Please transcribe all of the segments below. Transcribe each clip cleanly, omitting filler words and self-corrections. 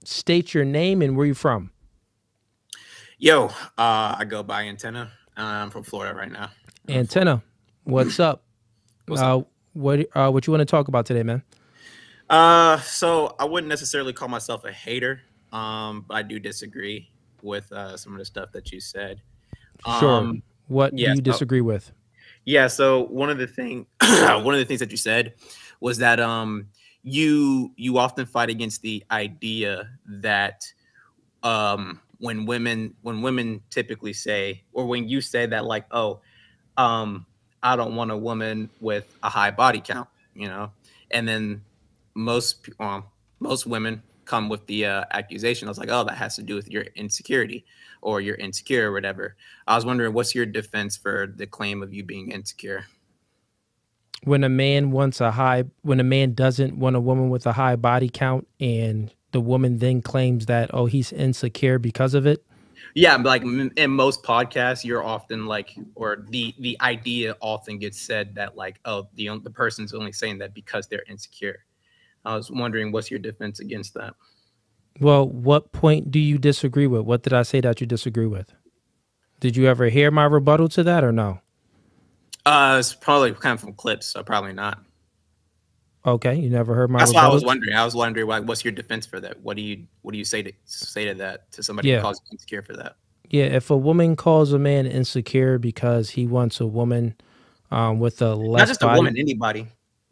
State your name and where you from. Yo, I go by Antenna. I'm from Florida right now. I'm in Florida. Antenna, what's up? What's up? What you want to talk about today, man? So I wouldn't necessarily call myself a hater, but I do disagree with some of the stuff that you said. Sure. Um, What do yeah, you so disagree with? yeah, so one of the one of the things that you said was that you often fight against the idea that when women typically say, or when you say that, like, oh, um I don't want a woman with a high body count, you know, and then most women come with the accusation. I was like, oh, that has to do with your insecurity or you're insecure or whatever. I was wondering, what's your defense for the claim of you being insecure? When a man doesn't want a woman with a high body count and the woman then claims that, oh, he's insecure because of it. Yeah, like in most podcasts, you're often like, or the idea often gets said that, like, oh, the person's only saying that because they're insecure. I was wondering, what's your defense against that? Well, what point do you disagree with? What did I say that you disagree with? Did you ever hear my rebuttal to that or no? It's probably kind of from clips, so probably not. Okay, you never heard my That's why I rebuttal? was wondering. I was wondering, like, what's your defense for that? What do you say to that, to somebody who Yeah. calls you insecure for that? Yeah, if a woman calls a man insecure because he wants a woman with a Not less just a body. woman,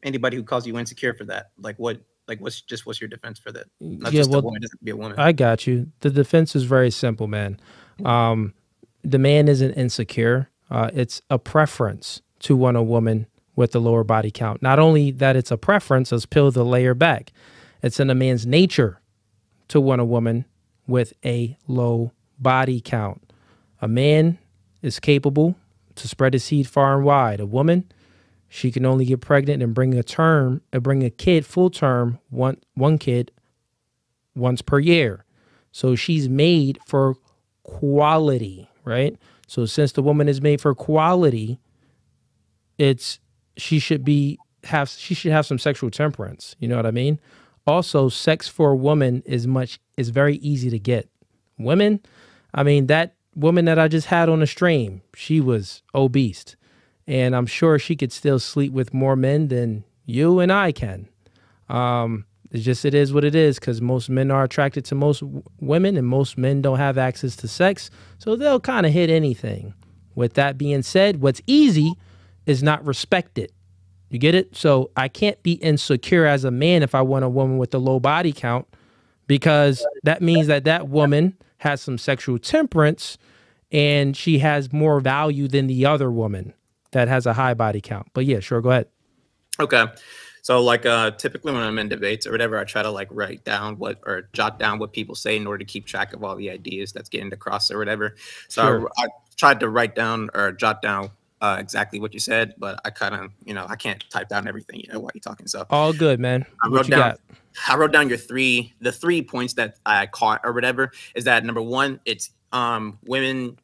anybody who calls you insecure for that. What's your defense for that? Not Yeah, just a well, woman, it doesn't have to be a woman. I got you. The defense is very simple, man. Um, the man isn't insecure. It's a preference to want a woman with a lower body count. Not only that it's a preference, let's peel the layer back. It's in a man's nature to want a woman with a low body count. A man is capable to spread his seed far and wide. A woman, she can only get pregnant and bring a kid full term, one kid once per year. So she's made for quality, right? So since the woman is made for quality, it's she should be have she should have some sexual temperance. You know what I mean? Also, sex for a woman is very easy to get. Women, I mean, that woman that I just had on the stream, she was obese. And I'm sure she could still sleep with more men than you and I can. It is what it is because most men are attracted to most women and most men don't have access to sex. So they'll kind of hit anything. With that being said, what's easy is not respected. You get it? So I can't be insecure as a man if I want a woman with a low body count because that means that that woman has some sexual temperance and she has more value than the other woman that has a high body count. But yeah, sure, go ahead. Okay. So, like, typically when I'm in debates or whatever, I try to, like, write down or jot down what people say in order to keep track of all the ideas that's getting across or whatever. Sure. So I tried to write down or jot down exactly what you said, but I kind of, I can't type down everything, while you're talking. So All good, man. I What wrote you down got? I wrote down the three points that I caught or whatever. Is that number one? It's women.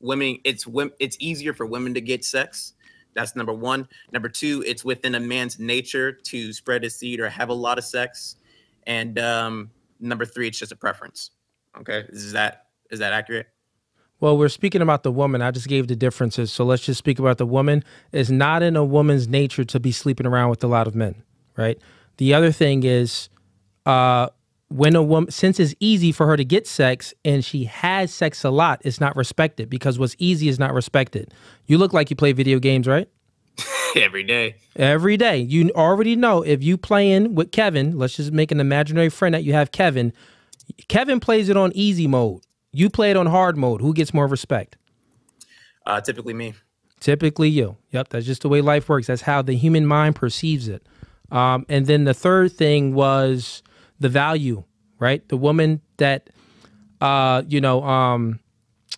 It's easier for women to get sex. That's number one. Number two, it's within a man's nature to spread his seed or have a lot of sex. And number three, it's just a preference. Okay, is that accurate? Well, we're speaking about the woman. I just gave the differences. So let's just speak about the woman. It's not in a woman's nature to be sleeping around with a lot of men, right? The other thing is uh, when a woman, since it's easy for her to get sex and she has sex a lot, it's not respected because what's easy is not respected. You look like you play video games, right? Every day. Every day. You already know if you playing with Kevin, let's just make an imaginary friend that you have Kevin. Kevin plays it on easy mode. You play it on hard mode. Who gets more respect? Typically me. Typically you. Yep, that's just the way life works. That's how the human mind perceives it. And then the third thing was the value, right? The woman that,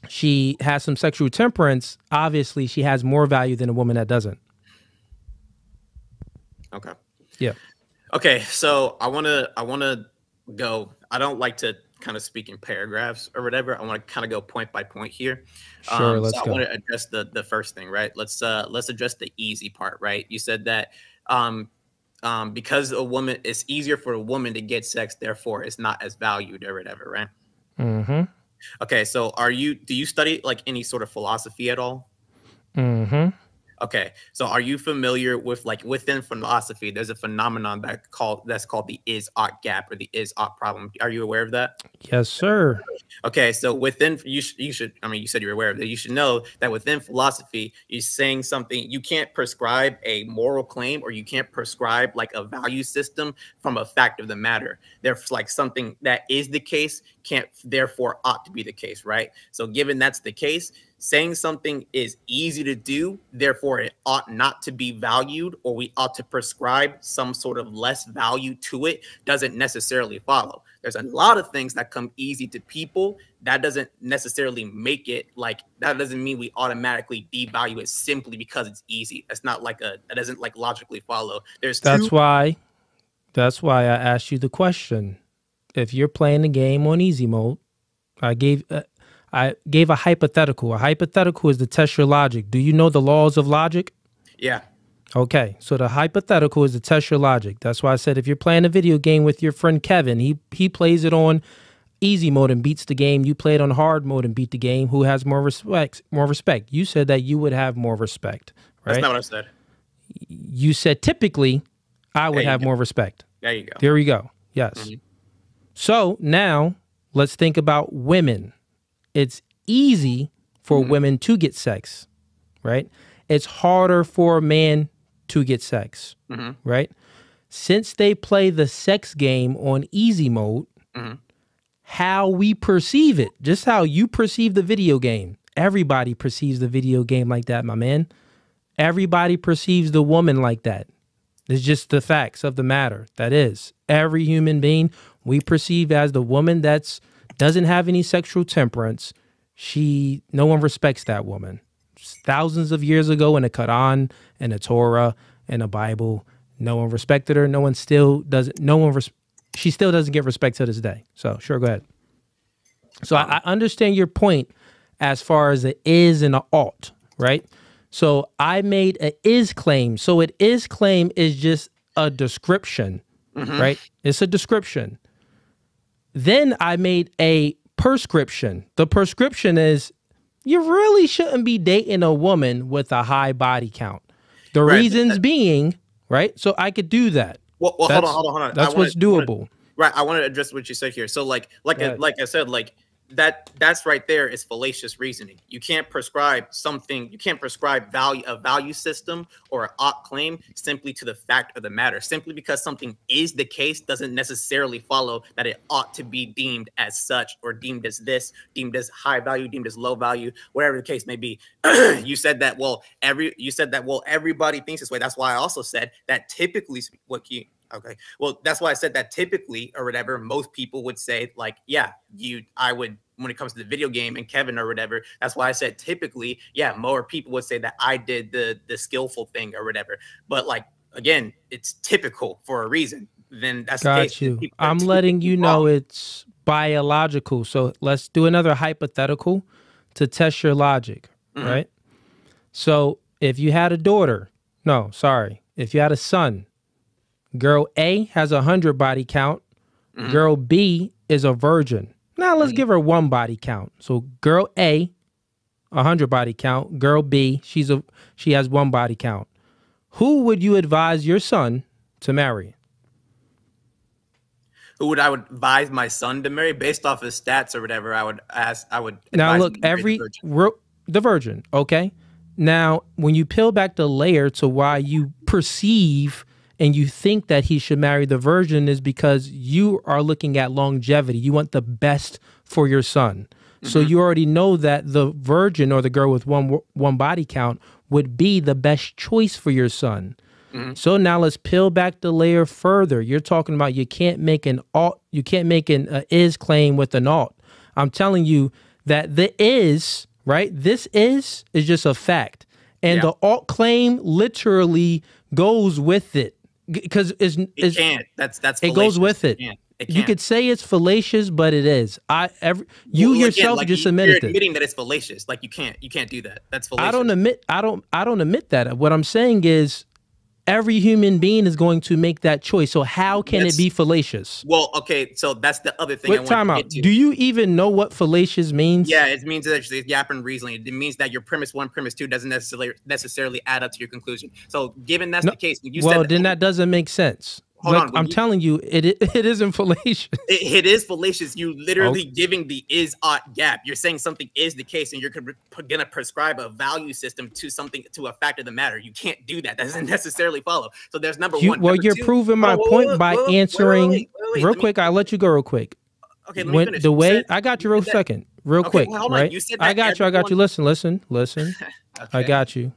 she has some sexual temperance. Obviously, she has more value than a woman that doesn't. Okay. Yeah. Okay, so I wanna go. I don't like to kind of speak in paragraphs or whatever. I want to kind of go point by point here. Sure, So let's I want go. to address the first thing, right? Let's address the easy part, right? You said that um because a woman, it's easier for a woman to get sex, therefore it's not as valued or whatever, right? Mm-hmm. Okay, so do you study like any sort of philosophy at all? Mm-hmm. Okay, so are you familiar with, like, within philosophy, there's a phenomenon that's called the is-ought gap or the is-ought problem. Are you aware of that? Yes, sir. Okay, so within you should, I mean, you said you're aware of that. You should know that within philosophy, you're saying something. You can't prescribe a moral claim, or you can't prescribe like a value system from a fact of the matter. There's like something that is the case can't therefore ought to be the case, right? So given that's the case, saying something is easy to do, therefore it ought not to be valued, or we ought to prescribe some sort of less value to it, doesn't necessarily follow. There's a lot of things that come easy to people. That doesn't necessarily make it like, that doesn't mean we automatically devalue it simply because it's easy. That's not like that doesn't like logically follow. That's why I asked you the question. If you're playing the game on easy mode, I gave a hypothetical. A hypothetical is to test your logic. Do you know the laws of logic? Yeah. Okay, so the hypothetical is to test your logic. That's why I said if you're playing a video game with your friend Kevin, he plays it on easy mode and beats the game. You play it on hard mode and beat the game. Who has more respect? You said that you would have more respect, right? That's not what I said. You said typically I would have more respect. There you go. There we go. Yes. Mm-hmm. So now let's think about women. It's easy for women to get sex, right? It's harder for a man to get sex, right? Since they play the sex game on easy mode, how we perceive it, just how you perceive the video game, everybody perceives the video game like that, my man. Everybody perceives the woman like that. It's just the facts of the matter. That is, every human being we perceive as the woman that's doesn't have any sexual temperance. No one respects that woman. Thousands of years ago in the Quran and the Torah and the Bible, no one respected her. No one still doesn't. She still doesn't get respect to this day. So sure, go ahead. So I understand your point as far as the is and the ought, right? So I made an is claim. So an is claim is just a description, right? It's a description. Then I made a prescription. The prescription is you really shouldn't be dating a woman with a high body count. The reasons being, right? So I could do that. Well, hold on. That's what's doable. Right. I want to address what you said here. So like I said, like that's right there is fallacious reasoning. You can't prescribe something. You can't prescribe a value system or an ought claim simply to the fact of the matter. Simply because something is the case doesn't necessarily follow that it ought to be deemed as such, or deemed as this, deemed as high value, deemed as low value, whatever the case may be. You said that, well, everybody thinks this way. That's why I also said that typically okay. Well, that's why I said that typically or whatever, most people would say like, yeah, I would, when it comes to the video game and Kevin or whatever, that's why I said typically, yeah, more people would say that I did the skillful thing or whatever. But like, again, it's typical for a reason. Then that's the case. You. I'm letting you know it's biological. So let's do another hypothetical to test your logic, right? So if you had if you had a son, girl A has 100 body count. Girl B is a virgin. Now let's give her 1 body count. So girl A, 100 body count. Girl B, she has 1 body count. Who would you advise your son to marry? Who would I advise my son to marry based off his stats or whatever? I would now look, the virgin. Okay. Now, when you peel back the layer to why you perceive and you think that he should marry the virgin is because you are looking at longevity. You want the best for your son. So you already know that the virgin or the girl with one body count would be the best choice for your son. So now let's peel back the layer further. You're talking about you can't make an ought, you can't make an is claim with an ought. I'm telling you that the is, right? This is just a fact. And the ought claim literally goes with it. Because it can't. That's it goes with it. You could say it's fallacious, but it is. You yourself just admitted you're admitting that it's fallacious. Like you can't do that. That's fallacious. I don't admit that. What I'm saying is, every human being is going to make that choice. So how can it be fallacious? Well, okay, so that's the other thing I want to get to. Do you even know what fallacious means? Yeah, it means that it's yapping reasoning. It means that your premise 1, premise 2 doesn't necessarily add up to your conclusion. So given that's the case, when you said then that doesn't make sense. I'm telling you, it isn't fallacious. It is fallacious. You literally giving the is-ought gap. You're saying something is the case, and you're going to prescribe a value system to something, to a fact of the matter. You can't do that. That doesn't necessarily follow. So there's number one. Well, you're proving my point by answering. Real quick, I'll let you go real quick. Okay, let me finish. The way I got you real second, real quick, well, right? You said I got you. Listen. Okay. I got you.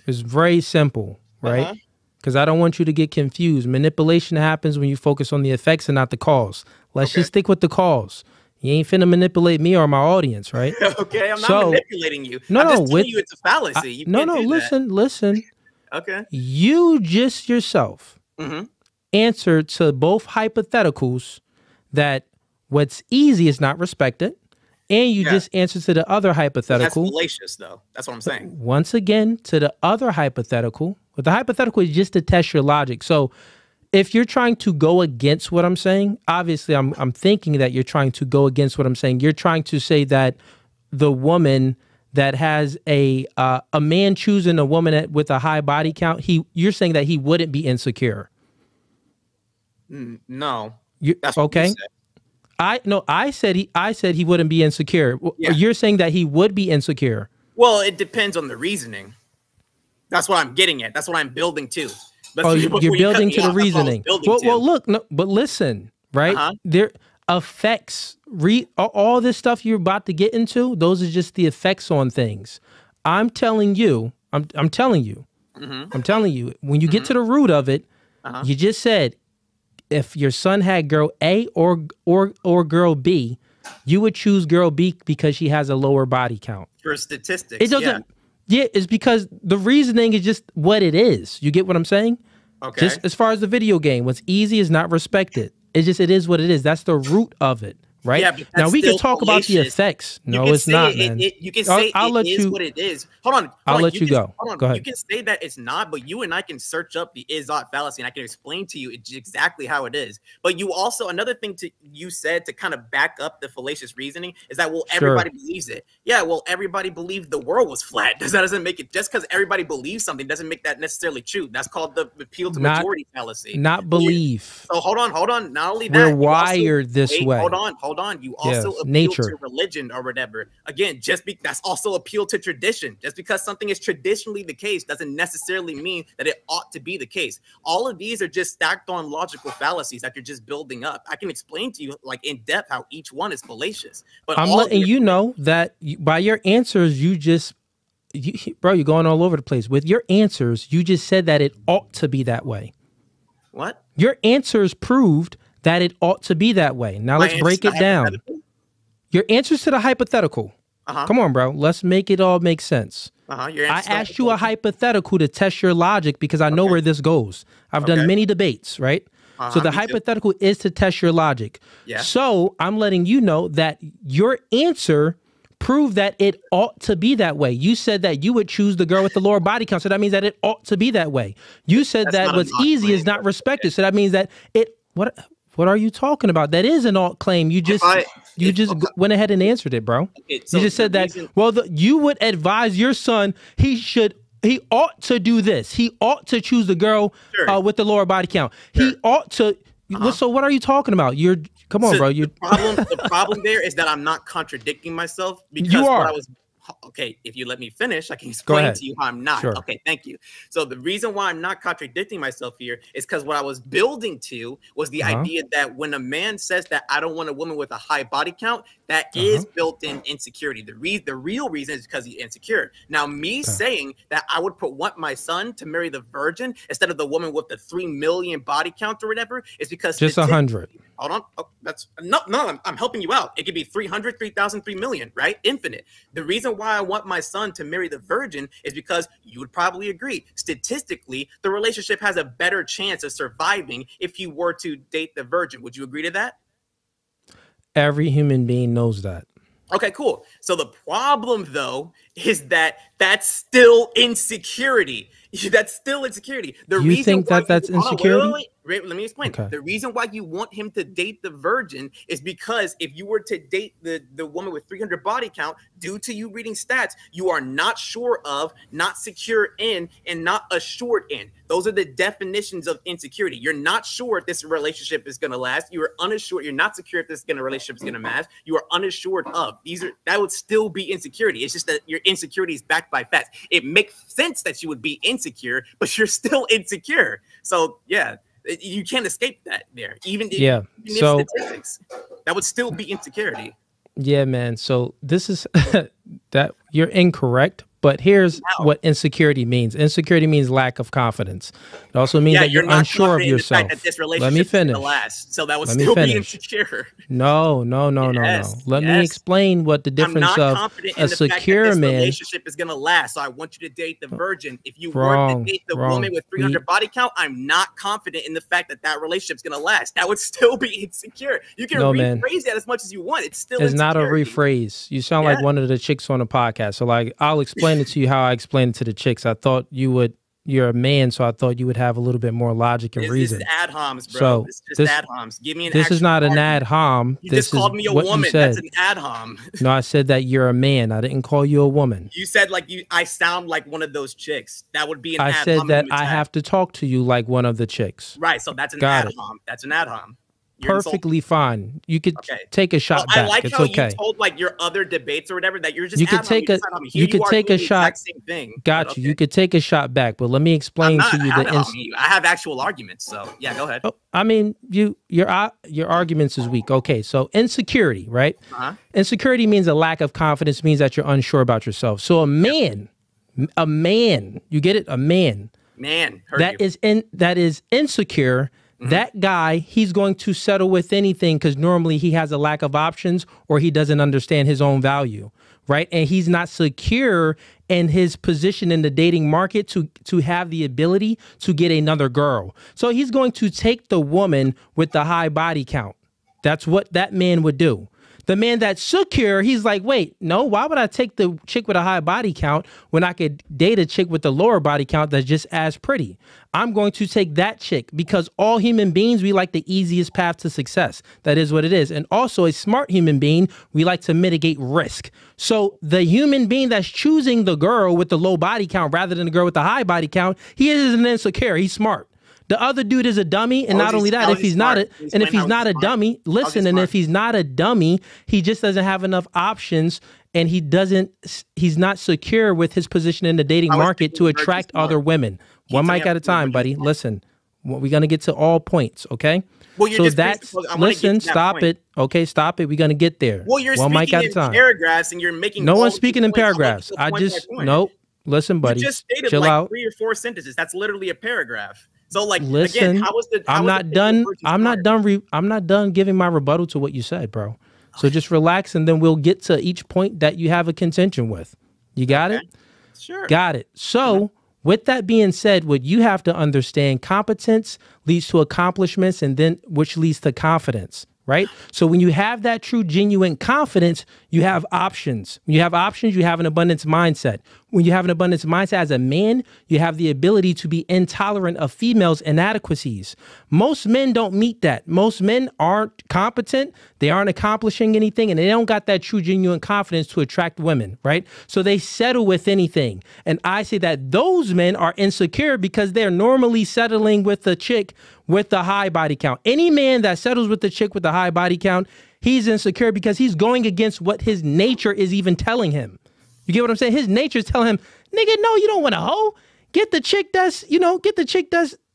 It's very simple, right? Because I don't want you to get confused. Manipulation happens when you focus on the effects and not the cause. Let's just stick with the cause. You ain't finna manipulate me or my audience, right? Okay, I'm not manipulating you. I'm just telling you it's a fallacy. Listen. Okay. You just yourself answered to both hypotheticals that what's easy is not respected, and you just answered to the other hypothetical. That's fallacious, though. That's what I'm saying. Once again, to the other hypothetical. But the hypothetical is just to test your logic. So if you're trying to go against what I'm saying, obviously I'm thinking that you're trying to go against what I'm saying. You're trying to say that the woman that has a man choosing a woman with a high body count, you're saying that he wouldn't be insecure. No. That's okay. I said he wouldn't be insecure. Yeah. You're saying that he would be insecure. Well, it depends on the reasoning. That's what I'm getting at. That's what I'm building to. You're building to the reasoning. Well, look, but listen, right? There effects. All this stuff you're about to get into. Those are just the effects on things. I'm telling you. I'm telling you. I'm telling you. When you get to the root of it, you just said, if your son had girl A or girl B, you would choose girl B because she has a lower body count. For statistics, it doesn't. Yeah, it's because the reasoning is just what it is. You get what I'm saying? Okay. Just as far as the video game, what's easy is not respected. It is what it is. That's the root of it, right? Yeah, but now we can talk about the effects. No, it's not, man. You can say it is what it is. Hold on. I'll let you go. Go ahead. You can say that it's not, but you and I can search up the is-ought fallacy, and I can explain to you exactly how it is. But you also, another thing you said to kind of back up the fallacious reasoning is that, well, everybody believes it. Yeah, well, everybody believed the world was flat. That doesn't make it, just because everybody believes something doesn't make that necessarily true. That's called the appeal to majority fallacy. Not belief. So hold on. Not only that, we're wired this way. Hold on. You also appeal to religion or whatever. Again, that's also appeal to tradition. Just because something is traditionally the case doesn't necessarily mean that it ought to be the case. All of these are just stacked on logical fallacies that you're just building up. I can explain to you like in depth how each one is fallacious. But I'm letting you know that by your answers, bro, you're going all over the place. With your answers, you just said that it ought to be that way. What? Your answers proved that it ought to be that way. Now let's break it down. Your answers to the hypothetical. Come on, bro. Let's make it all make sense. I asked you a hypothetical to test your logic because I know where this goes. I've done many debates, right? So the hypothetical is to test your logic. Yeah. So I'm letting you know that your answer proved that it ought to be that way. You said that you would choose the girl with the lower body count. So that means that it ought to be that way. You said that what's easy is not respected. So that means that what are you talking about? That is an alt claim. You just went ahead and answered it, bro. Okay, so you just said that. Well, you would advise your son he ought to do this. He ought to choose the girl with the lower body count. He ought to. So what are you talking about? Come on, bro. The problem there is that I'm not contradicting myself because you are. Okay, if you let me finish, I can explain to you how I'm not. Sure. Okay, thank you. So the reason why I'm not contradicting myself here is because what I was building to was the idea that when a man says that I don't want a woman with a high body count, that is built-in insecurity. The real reason is because he's insecure. Now, me saying that I would want my son to marry the virgin instead of the woman with the 3 million body count or whatever is because just 100. Hold on. Oh, that's no, I'm helping you out. It could be 300, 3,000, 3 million, right? Infinite. The reason why I want my son to marry the virgin is because you would probably agree. Statistically, the relationship has a better chance of surviving if you were to date the virgin. Would you agree to that? Every human being knows that. Okay, cool. So the problem, though, is that that's still insecurity. That's still insecurity. The You reason think why that that's hold on, insecurity? wait, let me explain. Okay. The reason why you want him to date the virgin is because if you were to date the woman with 300 body count, due to you reading stats, you are not sure of, not secure in, and not assured in. Those are the definitions of insecurity. You're not sure if this relationship is going to last. You are unassured. You're not secure if this relationship is going to last. You are unassured of. That would still be insecurity. It's just that your insecurity is backed by facts. It makes sense that you would be insecure, but you're still insecure. So yeah, you can't escape that there. Even so statistics, that would still be insecurity. Yeah, man. So this is that you're incorrect. But here's what insecurity means. Insecurity means lack of confidence. It also means that you're unsure of yourself. Let me finish. So that would still be insecure. No. Let me explain what the difference of a secure man. Relationship is gonna last. So I want you to date the virgin. If you were to date the woman with 300 body count, I'm not confident in the fact that that relationship's gonna last. That would still be insecure. You can rephrase that as much as you want. It's still. It's not a rephrase. You sound like one of the chicks on the podcast. So like, I'll explain it to you how I explained it to the chicks. I thought you're a man, so I thought you would have a little bit more logic and reason. This is ad homs, bro. So this is ad homs. Give me an. This is not an ad hom. You just called me a woman. That's an ad hom. No, I said that you're a man. I didn't call you a woman. You said like I sound like one of those chicks. That would be an ad hom. I said that I have to talk to you like one of the chicks. Right. So that's an ad hom. That's an ad hom. Perfectly fine. You could take a shot back. I like how you told like your other debates or whatever that you're just. You could take a. You could take a shot. Same thing. Got you. You could take a shot back, but let me explain to you I have actual arguments, so yeah, go ahead. Oh, I mean, your arguments is weak. Okay, so insecurity, right? Insecurity means a lack of confidence. Means that you're unsure about yourself. So a man, you get it? A man. That is insecure. That guy, he's going to settle with anything because normally he has a lack of options or he doesn't understand his own value, right? And he's not secure in his position in the dating market to have the ability to get another girl. So he's going to take the woman with the high body count. That's what that man would do. The man that's secure, he's like, wait, no, why would I take the chick with a high body count when I could date a chick with a lower body count that's just as pretty? I'm going to take that chick because all human beings, we like the easiest path to success. That is what it is. And also a smart human being, we like to mitigate risk. So the human being that's choosing the girl with the low body count rather than the girl with the high body count, he isn't insecure, he's smart. The other dude is a dummy, and not only that, if he's not a dummy, listen, and if he's not a dummy, he just doesn't have enough options, and he's not secure with his position in the dating market to attract other women. One mic at a time, buddy. Listen, we're gonna get to all points, okay? Well, so that's listen. Stop it. Okay, stop it. We're gonna get there. Well, you're speaking in paragraphs, and you're making. No one's speaking in paragraphs. Nope. Listen, buddy. You just stated chill like out. 3 or 4 sentences. That's literally a paragraph. So like, listen, again, I'm not done giving my rebuttal to what you said, bro. So just relax, and then we'll get to each point that you have a contention with. You got it? Sure. Got it. So with that being said, what you have to understand, competence leads to accomplishments, and then which leads to confidence. Right? So when you have that true, genuine confidence, you have options. When you have options, you have an abundance mindset. When you have an abundance mindset as a man, you have the ability to be intolerant of females' inadequacies. Most men don't meet that. Most men aren't competent. They aren't accomplishing anything, and they don't got that true, genuine confidence to attract women, right? So they settle with anything. And I say that those men are insecure because they're normally settling with a chick with the high body count. Any man that settles with the chick with the high body count, he's insecure because he's going against what his nature is even telling him. You get what I'm saying? His nature is telling him, nigga, no, you don't want a hoe. Get the chick that's,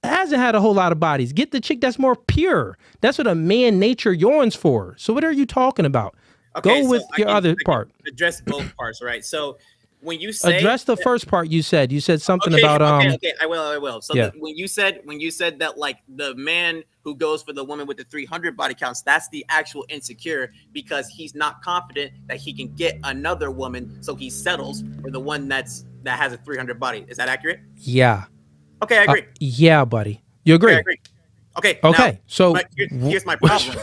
hasn't had a whole lot of bodies. Get the chick that's more pure. That's what a man nature yearns for. So what are you talking about? Okay, go with your other part. Address both parts, right? So when you say address the first part, you said something about okay, I will. So when you said that like the man who goes for the woman with the 300 body counts, that's the actual insecure because he's not confident that he can get another woman, so he settles for the one that has a 300 body. Is that accurate? Yeah. Okay, I agree. Yeah, buddy. You agree? Okay, I agree. Okay. Okay. So here's my problem.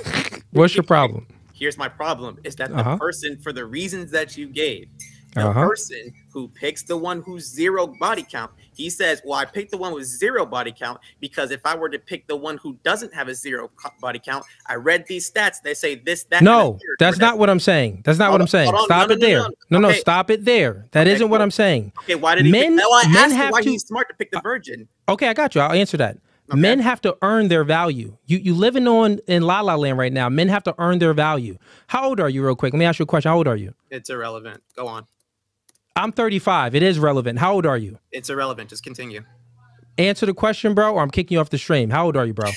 What's your problem? Here's my problem is that the person, for the reasons that you gave, The person who picks the one who's 0 body count, he says, well, I picked the one with 0 body count because if I were to pick the one who doesn't have a 0 body count, I read these stats. They say this, that. No, that's not what I'm saying. That's not what I'm saying. Stop it there. No, stop it there. That isn't what I'm saying. Okay, why did he pick? Well, I asked him why he's smart to pick the virgin. Okay, I got you. I'll answer that. Okay. Men have to earn their value. You living in La La Land right now. Men have to earn their value. How old are you, real quick? Let me ask you a question. How old are you? It's irrelevant. Go on. I'm 35. It is relevant. How old are you? It's irrelevant. Just continue. Answer the question, bro, or I'm kicking you off the stream. How old are you, bro?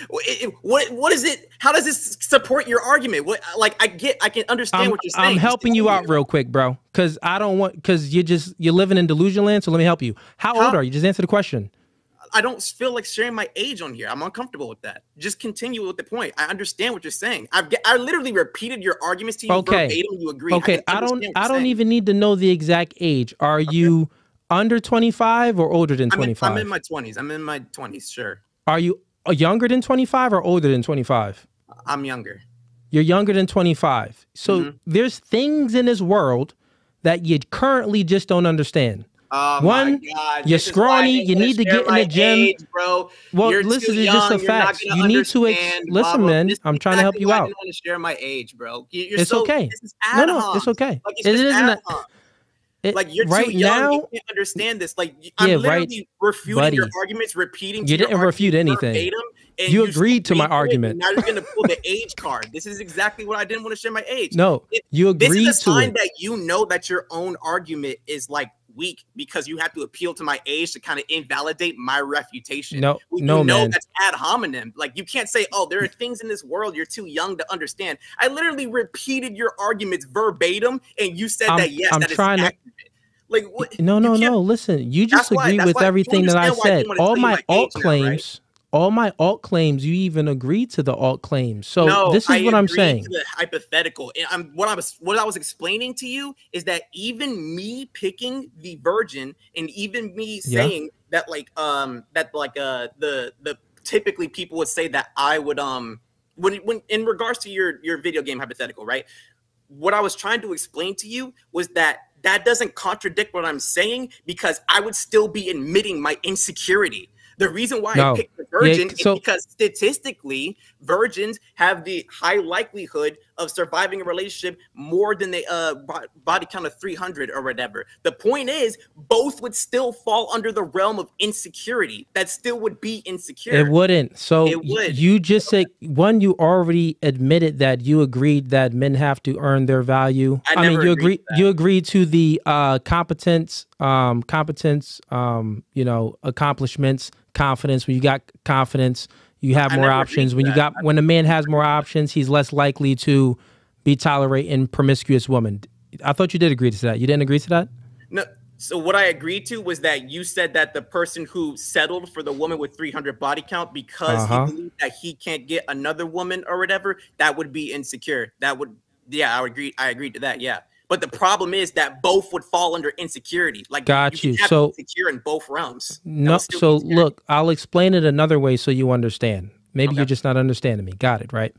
What is it? How does this support your argument? What, like, I can understand what you're saying. I'm helping you out real quick, bro, because you're living in delusion land. So let me help you. How old are you? Just answer the question. I don't feel like sharing my age on here. I'm uncomfortable with that. Just continue with the point. I understand what you're saying. I literally repeated your arguments to you verbatim. You agree. Okay. I don't even need to know the exact age. Are you under 25 or older than 25? I'm in my 20s. I'm in my 20s. Sure. Are you younger than 25 or older than 25? I'm younger. You're younger than 25. So there's things in this world that you currently just don't understand. Oh One, my God. You're scrawny. You need to get in the gym, age, bro. Well, listen, it's just a fact. You need to listen, man. I'm trying to help you out. I didn't want to share my age, bro. It's okay. This is no, it's okay. Like, it's isn't. Like, you're right too young. now, you can't understand this. Like, I'm literally refuting your arguments, repeating. You didn't refute anything. Verbatim, you agreed to my argument. Now you're going to pull the age card. This is exactly what I didn't want to share my age. No, you agreed to it. This is a sign that you know that your own argument is like weak because you have to appeal to my age to kind of invalidate my refutation. No, man. That's ad hominem. Like, you can't say, oh, there are things in this world you're too young to understand. I literally repeated your arguments verbatim, and you said that yes, that is accurate. Like, what? No. Listen, you just agree with everything that I said. All my alt claims. All my alt claims, you even agreed to the alt claims. So this is what I'm saying. To the hypothetical. And what I was explaining to you is that even me picking the virgin and even me saying that the typically people would say that I would when in regards to your video game hypothetical, right? What I was trying to explain to you was that doesn't contradict what I'm saying because I would still be admitting my insecurity. The reason why I picked the virgin is because statistically, virgins have the high likelihood of surviving a relationship more than the body count of 300 or whatever. The point is, both would still fall under the realm of insecurity. That still would be insecure. It wouldn't. So you just said, one, you already admitted that you agreed that men have to earn their value. I mean, you agreed to the competence, accomplishments, confidence. When you got confidence, you have more options. When a man has more options, he's less likely to be tolerating promiscuous women. I thought you did agree to that. You didn't agree to that? No. So what I agreed to was that you said that the person who settled for the woman with 300 body count because he believed that he can't get another woman or whatever, that would be insecure. That would, I agreed to that. Yeah. But the problem is that both would fall under insecurity. Like, got you. So insecure in both realms. No. So look, I'll explain it another way so you understand. Maybe you're just not understanding me. Got it, right?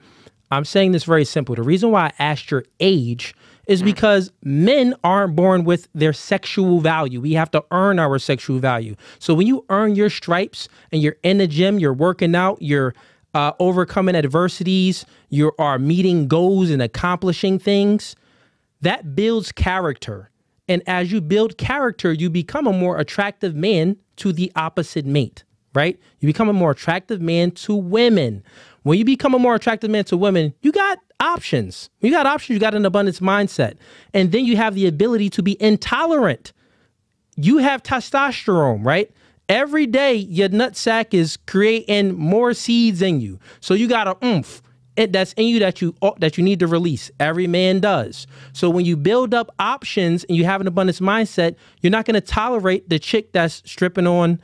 I'm saying this very simple. The reason why I asked your age is because men aren't born with their sexual value. We have to earn our sexual value. So when you earn your stripes and you're in the gym, you're working out, you're overcoming adversities, you are meeting goals and accomplishing things, that builds character. And as you build character, you become a more attractive man to the opposite mate, right? You become a more attractive man to women. When you become a more attractive man to women, you got options. When you got options, you got an abundance mindset. And then you have the ability to be intolerant. You have testosterone, right? Every day, your nutsack is creating more seeds in you. So you got a oomph that's in you that you need to release. Every man does. So when you build up options and you have an abundance mindset, you're not going to tolerate the chick that's stripping on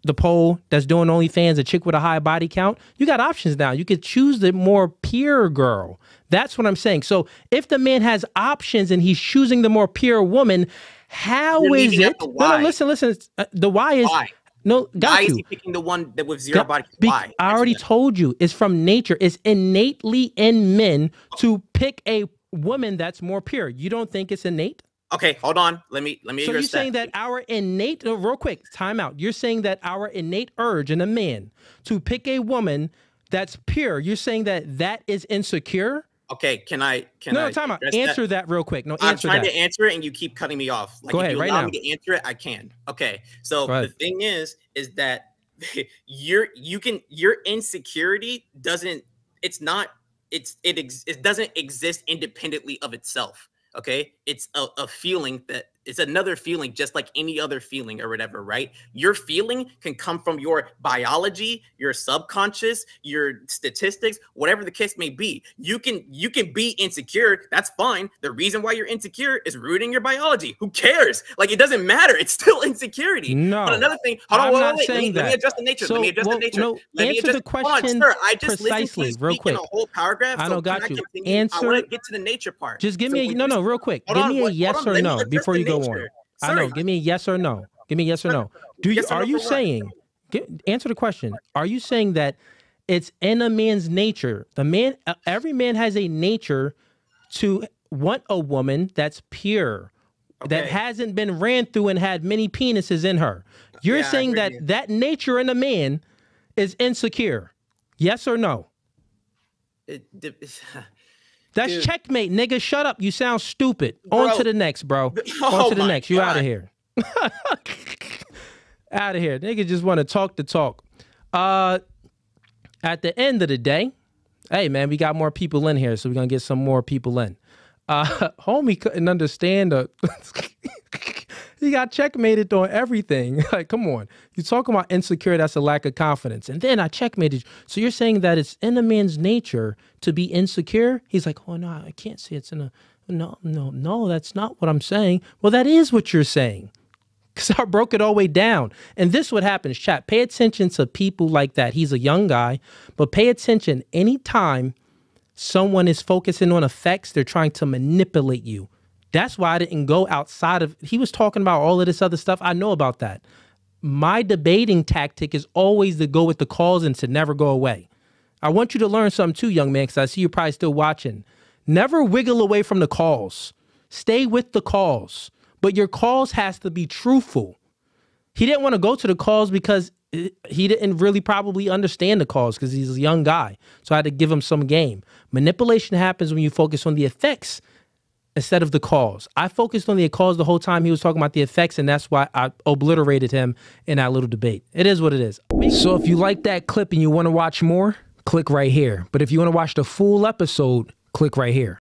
the pole, that's doing OnlyFans, a chick with a high body count. You got options now. You could choose the more pure girl. That's what I'm saying. So if the man has options and he's choosing the more pure woman, how is it? No, listen. The why is... Why? No, why is he picking the one that with zero body? Why? I already told you. It's from nature. It's innately in men to pick a woman that's more pure. You don't think it's innate? Okay, hold on. Let me So you're saying that our innate, real quick, time out. You're saying that our innate urge in a man to pick a woman that's pure, you're saying that that is insecure? Okay, No, time out. Answer that real quick. No, answer that. I'm trying to answer it and you keep cutting me off. Like, go ahead, if you right allow now. me to answer it, I can. Okay. So the thing is that your insecurity doesn't it doesn't exist independently of itself. Okay, it's a feeling that it's another feeling, just like any other feeling or whatever, right? Your feeling can come from your biology, your subconscious, your statistics, whatever the case may be. You can be insecure. That's fine. The reason why you're insecure is rooting your biology. Who cares? Like, it doesn't matter. It's still insecurity. No. But another thing, hold on, wait. Let me adjust the nature. So, let me adjust the nature. No, answer the question sir. I just precisely, listened to real you quick. In a whole paragraph. I know, got you. Answer. I want to get to the nature part. Just give me real quick. Give me a yes or no before you go on. I know. Give me a yes or no. Give me a yes or no. Are you saying? Answer the question. Are you saying that it's in a man's nature? Every man has a nature to want a woman that's pure, that hasn't been ran through and had many penises in her. You're saying that nature in a man is insecure. Yes or no? That's dude. Checkmate, nigga. Shut up. You sound stupid. On to the next, bro. On to the next. You out of here. Out of here. Nigga just want to talk the talk. At the end of the day, hey, man, we got more people in here, so we're going to get some more people in. Homie couldn't understand he got checkmated on everything. Like, come on. You talking about insecure, that's a lack of confidence. And then I checkmated you. So you're saying that it's in a man's nature to be insecure? He's like, oh, no, I can't say it's in a... No, that's not what I'm saying. Well, that is what you're saying. Because I broke it all the way down. And this is what happens, chat. Pay attention to people like that. He's a young guy. But pay attention. Anytime someone is focusing on effects, they're trying to manipulate you. That's why I didn't go outside of... He was talking about all of this other stuff. I know about that. My debating tactic is always to go with the cause and to never go away. I want you to learn something too, young man, because I see you're probably still watching. Never wiggle away from the cause. Stay with the cause. But your cause has to be truthful. He didn't want to go to the cause because he didn't really probably understand the cause because he's a young guy. So I had to give him some game. Manipulation happens when you focus on the effects instead of the cause. I focused on the cause the whole time he was talking about the effects, and that's why I obliterated him in that little debate. It is what it is. So if you like that clip and you want to watch more, click right here. But if you want to watch the full episode, click right here.